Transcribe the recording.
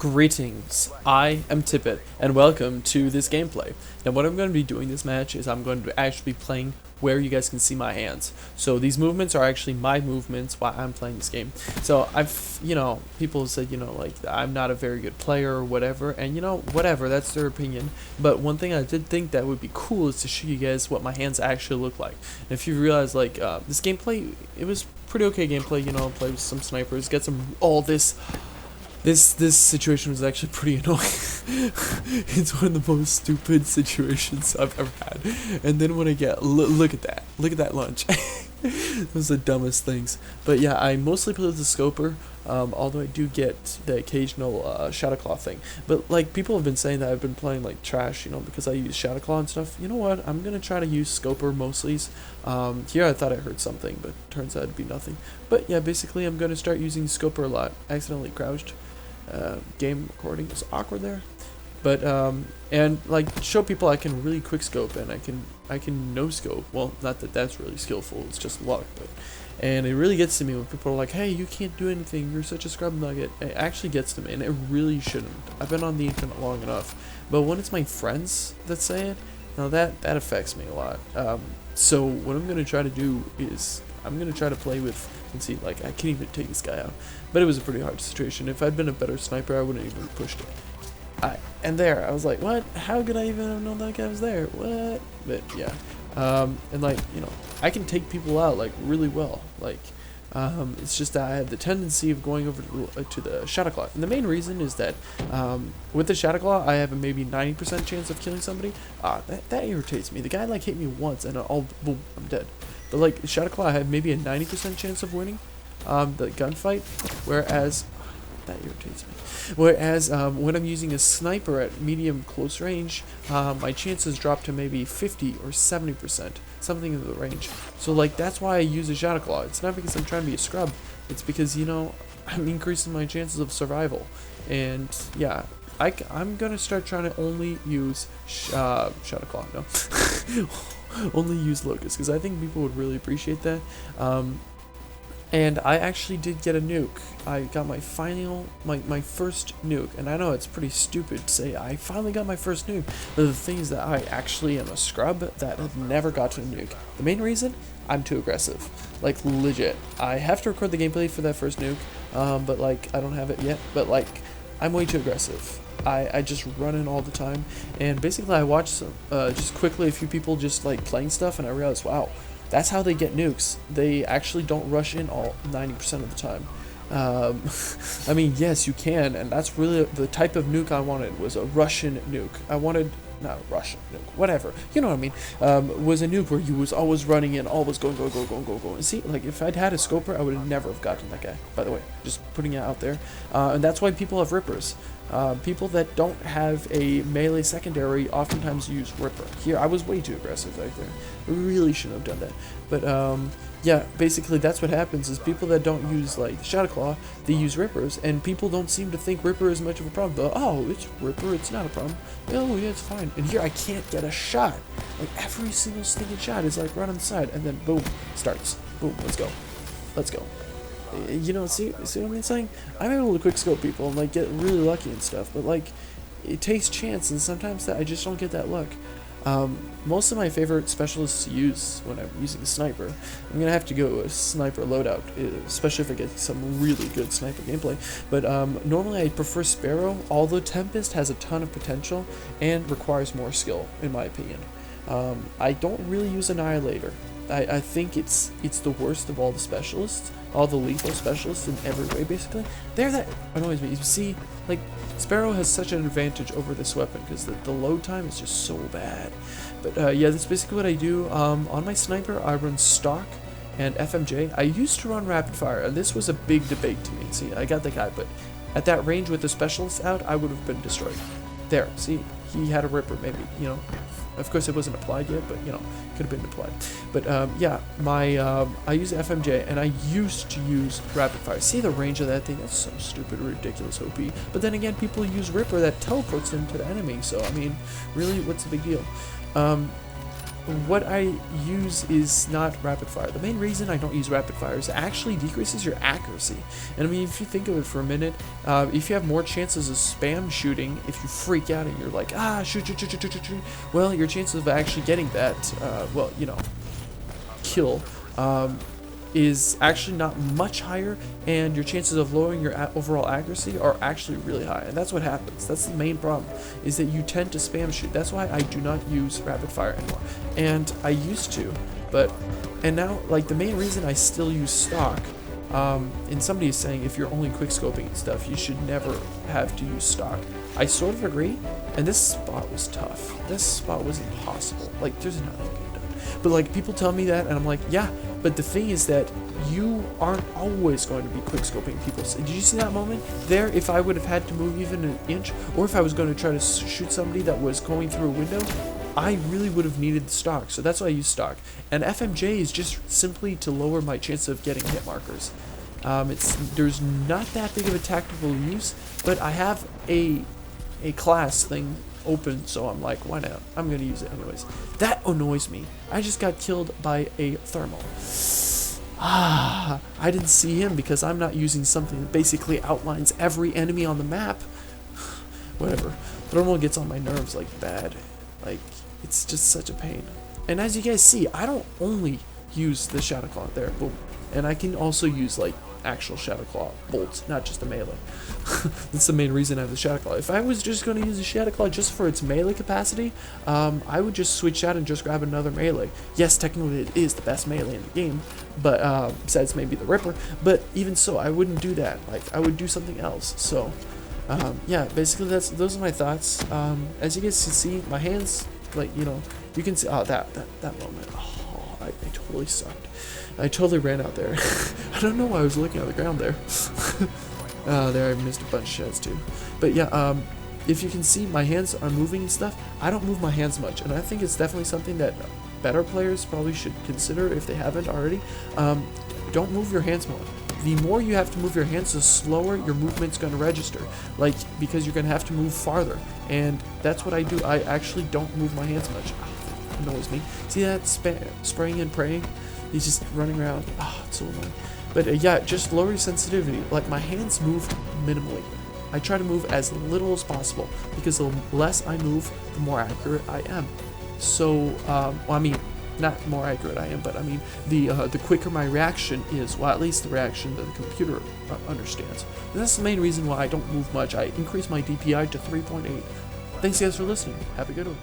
Greetings, I am Tipit, and welcome to this gameplay. Now what I'm going to be doing this match is I'm going to actually be playing where you guys can see my hands. So these movements are actually my movements while I'm playing this game. So people said, like, I'm not a very good player or whatever, and whatever, that's their opinion. But one thing I did think that would be cool is to show you guys what my hands actually look like. And if you realize, like, this gameplay, it was pretty okay gameplay, play with some snipers, get some, all this. This situation was actually pretty annoying. It's one of the most stupid situations I've ever had. And then when I get, look at that lunge. It was the dumbest things. But yeah, I mostly play with the scoper, although I do get the occasional shadow claw thing. But like, people have been saying that I've been playing like trash, because I use shadow claw and stuff. You know what? I'm gonna try to use scoper mostly. Here I thought I heard something, but turns out to be nothing. But yeah, basically I'm gonna start using scoper a lot. Accidentally crouched. Game recording was awkward there, but and like show people I can really quick scope, and I can no scope. Well, not that that's really skillful, it's just luck, but and it really gets to me when people are like, hey, you can't do anything, you're such a scrub nugget. It actually gets to me, and it really shouldn't. I've been on the internet long enough, but when it's my friends that say it, now that affects me a lot. So what I'm gonna try to do is I'm gonna try to play with and see, like, I can't even take this guy out. But it was a pretty hard situation. If I'd been a better sniper, I wouldn't even have pushed it. And there, I was like, what? How could I even have known that guy was there? What? But yeah, and like, I can take people out like really well. Like, it's just that I have the tendency of going over to the shadow claw. And the main reason is that with the shadow claw, I have a maybe 90% chance of killing somebody. That irritates me. The guy like hit me once, and boom, I'm dead. But like shadow claw, I have maybe a 90% chance of winning the gunfight, whereas that irritates me. Whereas when I'm using a sniper at medium close range, my chances drop to maybe 50 or 70%, something in the range. So like, that's why I use a shadow claw. It's not because I'm trying to be a scrub. It's because I'm increasing my chances of survival. And yeah, I'm gonna start trying to only use shadow claw. No. Only use locust, because I think people would really appreciate that. And I actually did get a nuke. I got my first nuke, and I know it's pretty stupid to say I finally got my first nuke, but the thing is that I actually am a scrub that have never gotten a nuke. The main reason? I'm too aggressive. Like, legit. I have to record the gameplay for that first nuke, but like, I don't have it yet, but like, I'm way too aggressive. I just run in all the time, and basically I watched just quickly a few people just like playing stuff, and I realized, wow, that's how they get nukes. They actually don't rush in all 90% of the time. I mean, yes, you can, and that's really the type of nuke I wanted, was a Russian nuke. I wanted, not a Russian nuke, whatever, you know what I mean, was a nuke where you was always running in, always going, go. And see, like, if I'd had a scoper, I would have never have gotten that guy, by the way, just putting it out there. And that's why people have rippers. People that don't have a melee secondary oftentimes use Ripper. Here, I was way too aggressive back there. I really shouldn't have done that. But, yeah, basically that's what happens, is people that don't use, like, the Shadow Claw, they use Rippers, and people don't seem to think Ripper is much of a problem. But, oh, it's Ripper, it's not a problem. Oh, yeah, it's fine. And here, I can't get a shot. Like, every single stinking shot is, like, right on the side, and then, boom, starts. Boom, let's go. Let's go. See what I'm saying? I'm able to quick scope people and like get really lucky and stuff, but like, it takes chance, and sometimes that I just don't get that luck. Most of my favorite specialists to use when I'm using a sniper, I'm gonna have to go a sniper loadout, especially if I get some really good sniper gameplay. But normally I prefer Sparrow, although Tempest has a ton of potential and requires more skill, in my opinion. I don't really use Annihilator. I think it's the worst of all the specialists, all the lethal specialists in every way, basically. That annoys me. You see, like, Sparrow has such an advantage over this weapon, because the load time is just so bad. But yeah, that's basically what I do. On my sniper, I run stock and FMJ. I used to run rapid fire, and this was a big debate to me. See, I got the guy, but at that range with the specialists out, I would have been destroyed. There, see, he had a Ripper, maybe, Of course, it wasn't applied yet, but, could have been applied. But, yeah, I use FMJ, and I used to use rapid fire. See the range of that thing? That's so stupid, ridiculous, OP. But then again, people use Ripper that teleports them to the enemy, so, I mean, really, what's the big deal? what I use is not rapid fire. The main reason I don't use rapid fire is it actually decreases your accuracy. And I mean, if you think of it for a minute, if you have more chances of spam shooting, if you freak out and you're like, shoot, shoot, shoot, shoot, shoot, shoot, well, your chances of actually getting that, well, you know, kill, is actually not much higher, and your chances of lowering your overall accuracy are actually really high. And that's what happens. That's the main problem, is that you tend to spam shoot. That's why I do not use rapid fire anymore. And I used to, and now, like, the main reason I still use stock, and somebody is saying if you're only quickscoping and stuff, you should never have to use stock. I sort of agree, and this spot was tough. This spot was impossible. Like, there's nothing good done. But, like, people tell me that, and I'm like, yeah, but the thing is that you aren't always going to be quickscoping people. Did you see that moment there? If I would have had to move even an inch, or if I was going to try to shoot somebody that was going through a window, I really would have needed the stock. So that's why I use stock. And FMJ is just simply to lower my chance of getting hit markers. There's not that big of a tactical use, but I have a class thing open, so I'm like, why not? I'm gonna use it anyways. That annoys me. I just got killed by a thermal. I didn't see him because I'm not using something that basically outlines every enemy on the map. Whatever. Thermal gets on my nerves like bad. Like, it's just such a pain. And as you guys see, I don't only use the Shadow Claw there, boom. And I can also use, like, actual Shadow Claw bolts, not just a melee. That's the main reason I have the Shadow Claw. If I was just going to use the Shadow Claw just for its melee capacity, I would just switch out and just grab another melee. Yes, technically it is the best melee in the game, but besides maybe the Ripper, but even so, I wouldn't do that. Like, I would do something else. So, yeah, basically those are my thoughts. As you guys can see, my hands, like, you know, you can see, that moment. Oh, I totally sucked. I totally ran out there. I don't know why I was looking at the ground there. There I missed a bunch of shots too. But yeah, if you can see, my hands are moving and stuff. I don't move my hands much, and I think it's definitely something that better players probably should consider if they haven't already. Don't move your hands more. The more you have to move your hands, the slower your movement's going to register. Like, because you're going to have to move farther. And that's what I do. I actually don't move my hands much. Oh, it annoys me. See that? Spraying and praying? He's just running around. Oh, it's so annoying. But yeah, just lower your sensitivity. Like, my hands move minimally. I try to move as little as possible, because the less I move, the more accurate I am. So, well, I mean, not more accurate I am, but I mean, the quicker my reaction is, well, at least the reaction that the computer understands. And that's the main reason why I don't move much. I increase my DPI to 3.8. Thanks guys for listening. Have a good one.